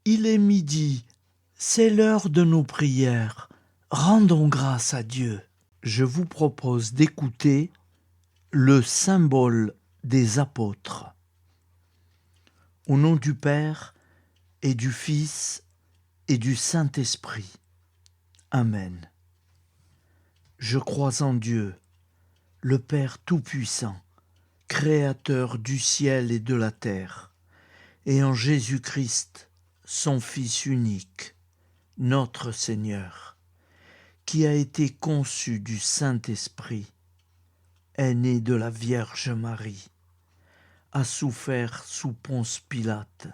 Il est midi, c'est l'heure de nos prières. Rendons grâce à Dieu. Je vous propose d'écouter le symbole des apôtres. Au nom du Père et du Fils et du Saint-Esprit. Amen. Je crois en Dieu, le Père Tout-Puissant, Créateur du ciel et de la terre, et en Jésus-Christ, son Fils unique, notre Seigneur, qui a été conçu du Saint-Esprit, est né de la Vierge Marie, a souffert sous Ponce Pilate,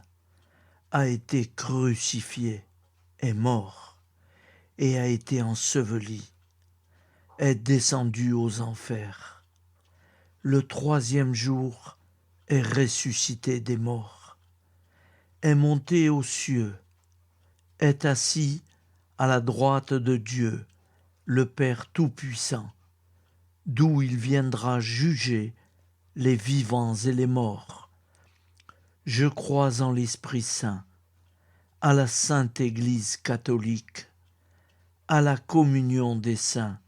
a été crucifié, est mort, et a été enseveli, est descendu aux enfers. Le troisième jour est ressuscité des morts, est monté aux cieux, est assis à la droite de Dieu, le Père Tout-Puissant, d'où il viendra juger les vivants et les morts. Je crois en l'Esprit Saint, à la Sainte Église catholique, à la communion des saints,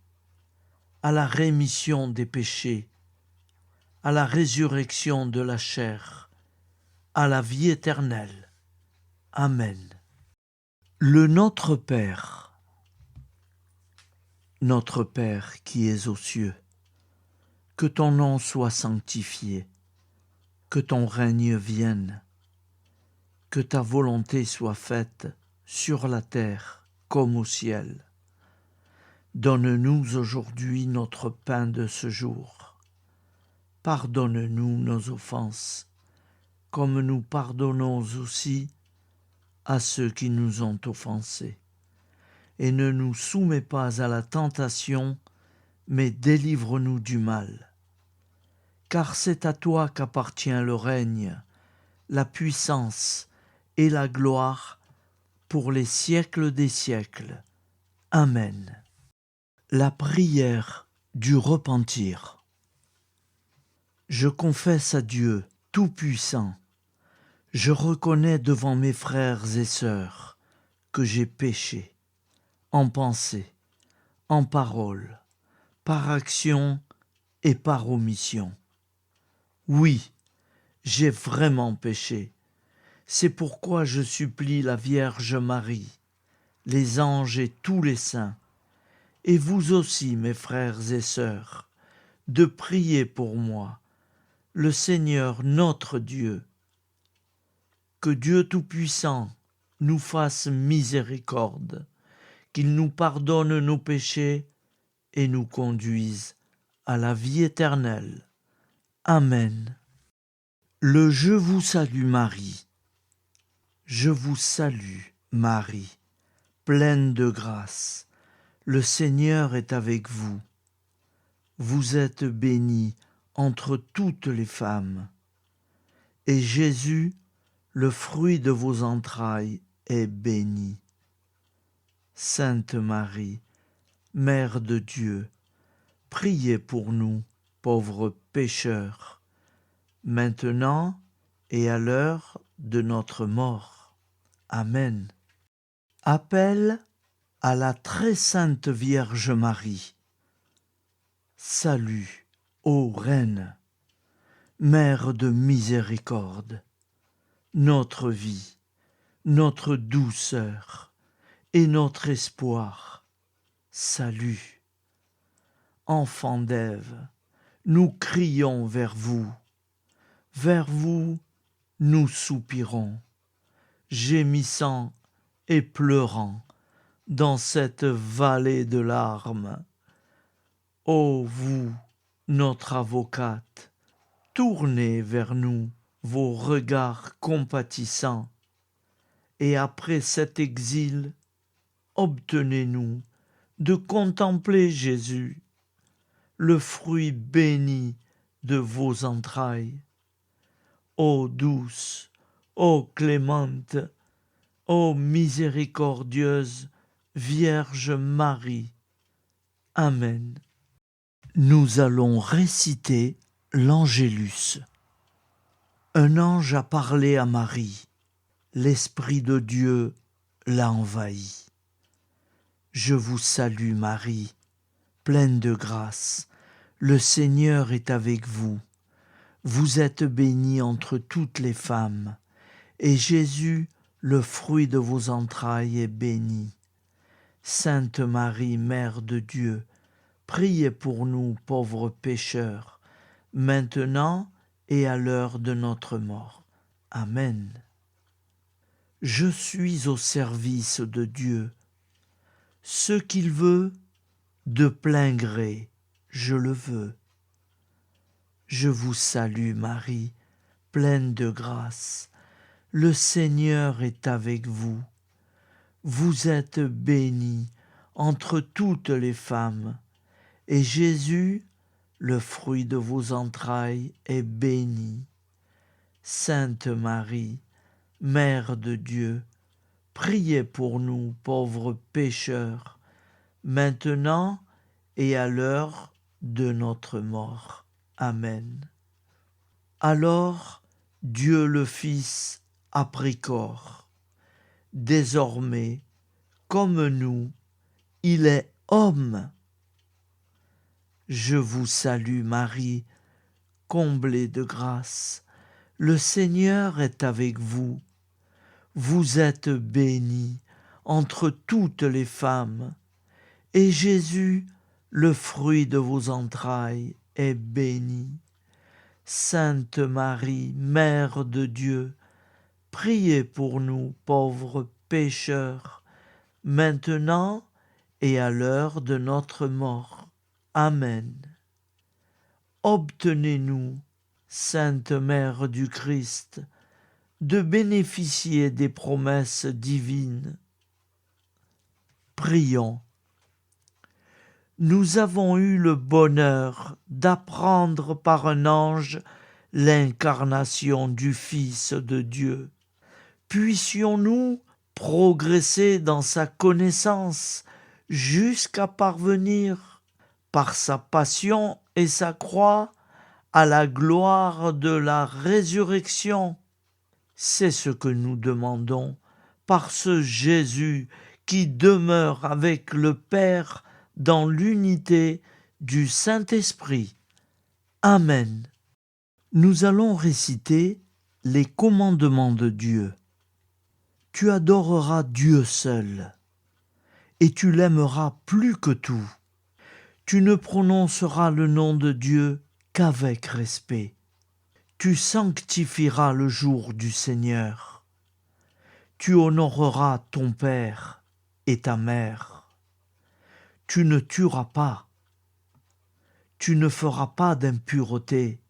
à la rémission des péchés, à la résurrection de la chair, à la vie éternelle. Amen. Le Notre Père. Notre Père qui es aux cieux, que ton nom soit sanctifié, que ton règne vienne, que ta volonté soit faite sur la terre comme au ciel. Donne-nous aujourd'hui notre pain de ce jour. Pardonne-nous nos offenses, comme nous pardonnons aussi à ceux qui nous ont offensés. Et ne nous soumets pas à la tentation, mais délivre-nous du mal. Car c'est à toi qu'appartient le règne, la puissance et la gloire pour les siècles des siècles. Amen. La prière du repentir. Je confesse à Dieu Tout-Puissant, je reconnais devant mes frères et sœurs que j'ai péché, en pensée, en parole, par action et par omission. Oui, j'ai vraiment péché. C'est pourquoi je supplie la Vierge Marie, les anges et tous les saints, et vous aussi, mes frères et sœurs, de prier pour moi, le Seigneur notre Dieu. Que Dieu Tout-Puissant nous fasse miséricorde, qu'il nous pardonne nos péchés et nous conduise à la vie éternelle. Amen. Le Je vous salue Marie. Je vous salue Marie, pleine de grâce. Le Seigneur est avec vous. Vous êtes bénie entre toutes les femmes. Et Jésus, le fruit de vos entrailles, est béni. Sainte Marie, Mère de Dieu, priez pour nous, pauvres pécheurs, maintenant et à l'heure de notre mort. Amen. Appel à la très sainte Vierge Marie. Salut, ô Reine, Mère de miséricorde, notre vie, notre douceur et notre espoir. Salut. Enfants d'Ève, nous crions vers vous nous soupirons, gémissant et pleurant dans cette vallée de larmes. Ô vous, notre avocate, tournez vers nous vos regards compatissants, et après cet exil, obtenez-nous de contempler Jésus, le fruit béni de vos entrailles. Ô douce, ô clémente, ô miséricordieuse Vierge Marie. Amen. Nous allons réciter l'Angélus. Un ange a parlé à Marie. l'Esprit de Dieu l'a envahi. Je vous salue Marie, pleine de grâce, le Seigneur est avec vous. Vous êtes bénie entre toutes les femmes, et Jésus, le fruit de vos entrailles, est béni. Sainte Marie, Mère de Dieu, priez pour nous pauvres pécheurs, maintenant et à l'heure de notre mort. Amen. Je suis au service de Dieu. Ce qu'il veut, de plein gré, je le veux. Je vous salue Marie, pleine de grâce. Le Seigneur est avec vous. Vous êtes bénie entre toutes les femmes, et Jésus, le fruit de vos entrailles, est béni. Sainte Marie, Mère de Dieu, priez pour nous pauvres pécheurs, maintenant et à l'heure de notre mort. Amen. Alors Dieu le Fils a pris corps. Désormais, comme nous, il est homme. Je vous salue Marie, comblée de grâce. Le Seigneur est avec vous. Vous êtes bénie entre toutes les femmes, et Jésus, le fruit de vos entrailles, est béni. Sainte Marie, Mère de Dieu, priez pour nous pauvres pécheurs, maintenant et à l'heure de notre mort. Amen. Obtenez-nous, Sainte Mère du Christ, de bénéficier des promesses divines. Prions. Nous avons eu le bonheur d'apprendre par un ange l'incarnation du Fils de Dieu. Puissions-nous progresser dans sa connaissance jusqu'à parvenir, par sa passion et sa croix, à la gloire de la résurrection. C'est ce que nous demandons par ce Jésus qui demeure avec le Père dans l'unité du Saint-Esprit. Amen. Nous allons réciter les commandements de Dieu. Tu adoreras Dieu seul, et tu l'aimeras plus que tout. Tu ne prononceras le nom de Dieu qu'avec respect. Tu sanctifieras le jour du Seigneur. Tu honoreras ton père et ta mère. Tu ne tueras pas. Tu ne feras pas d'impureté.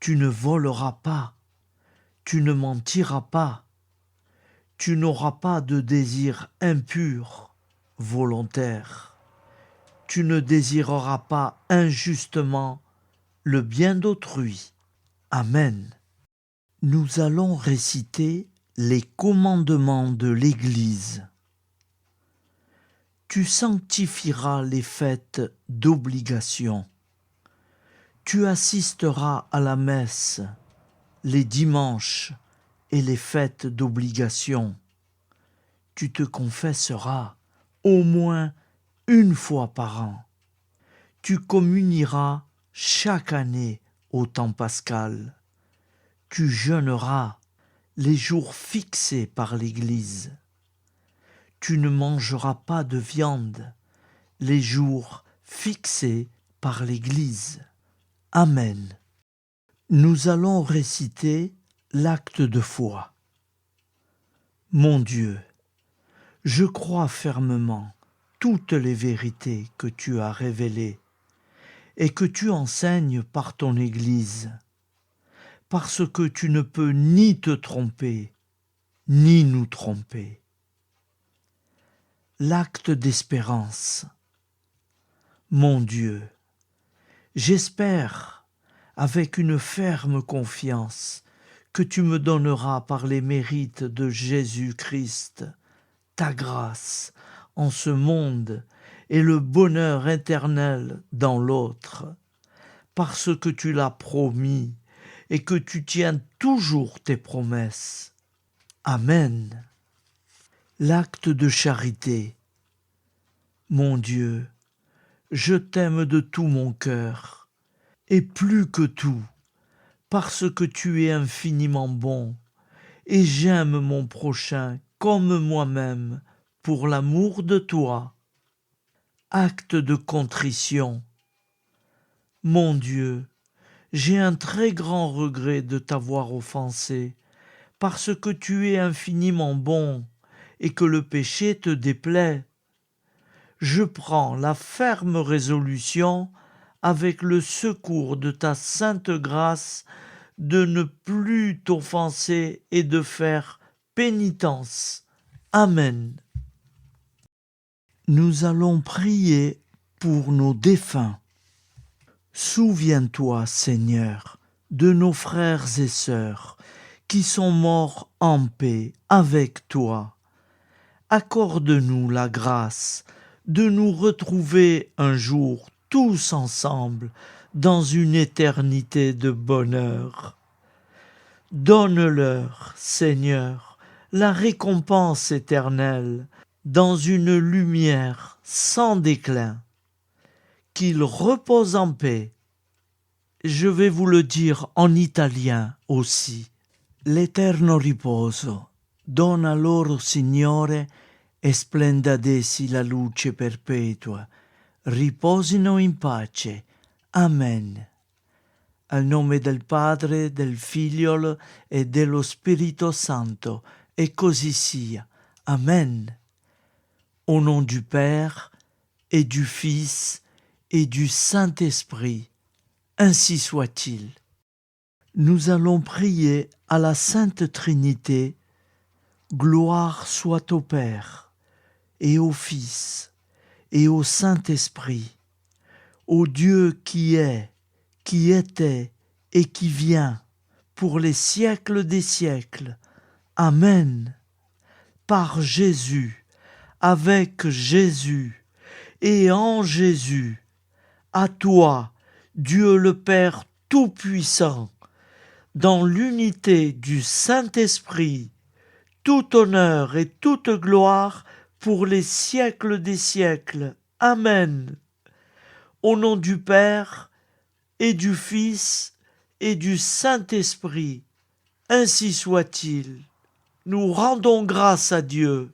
Tu ne voleras pas. Tu ne mentiras pas. Tu n'auras pas de désir impur, volontaire. Tu ne désireras pas injustement le bien d'autrui. Amen. Nous allons réciter les commandements de l'Église. Tu sanctifieras les fêtes d'obligation. Tu assisteras à la messe les dimanches et les fêtes d'obligation. Tu te confesseras au moins une fois par an. Tu communieras chaque année au temps pascal. Tu jeûneras les jours fixés par l'Église. Tu ne mangeras pas de viande les jours fixés par l'Église. Amen. Nous allons réciter l'acte de foi. Mon Dieu, je crois fermement toutes les vérités que tu as révélées et que tu enseignes par ton Église, parce que tu ne peux ni te tromper, ni nous tromper. L'acte d'espérance. Mon Dieu, j'espère avec une ferme confiance que tu me donneras par les mérites de Jésus-Christ ta grâce en ce monde et le bonheur éternel dans l'autre, parce que tu l'as promis et que tu tiens toujours tes promesses. Amen. L'acte de charité. Mon Dieu, je t'aime de tout mon cœur, et plus que tout, parce que tu es infiniment bon, et j'aime mon prochain comme moi-même, pour l'amour de toi. Acte de contrition. Mon Dieu, j'ai un très grand regret de t'avoir offensé, parce que tu es infiniment bon, et que le péché te déplaît. Je prends la ferme résolution, avec le secours de ta sainte grâce, de ne plus t'offenser et de faire pénitence. Amen. Nous allons prier pour nos défunts. Souviens-toi, Seigneur, de nos frères et sœurs qui sont morts en paix avec toi. Accorde-nous la grâce de nous retrouver un jour tous ensemble dans une éternité de bonheur. Donne-leur, Seigneur, la récompense éternelle dans une lumière sans déclin. Qu'ils reposent en paix. Je vais vous le dire en italien aussi. L'eterno riposo dona loro, Signore, e splenda ad essi la luce perpetua. Riposino in pace. Amen. Al nome del Padre, del Figlio e dello Spirito Santo, et così sia. Amen. Au nom du Père, et du Fils, et du Saint-Esprit, ainsi soit-il. Nous allons prier à la Sainte Trinité. Gloire soit au Père, et au Fils, et au Saint-Esprit, au Dieu qui est, qui était, et qui vient, pour les siècles des siècles. Amen. Par Jésus, avec Jésus, et en Jésus, à toi, Dieu le Père Tout-Puissant, dans l'unité du Saint-Esprit, tout honneur et toute gloire pour les siècles des siècles. Amen. Au nom du Père, et du Fils, et du Saint-Esprit, ainsi soit-il. Nous rendons grâce à Dieu.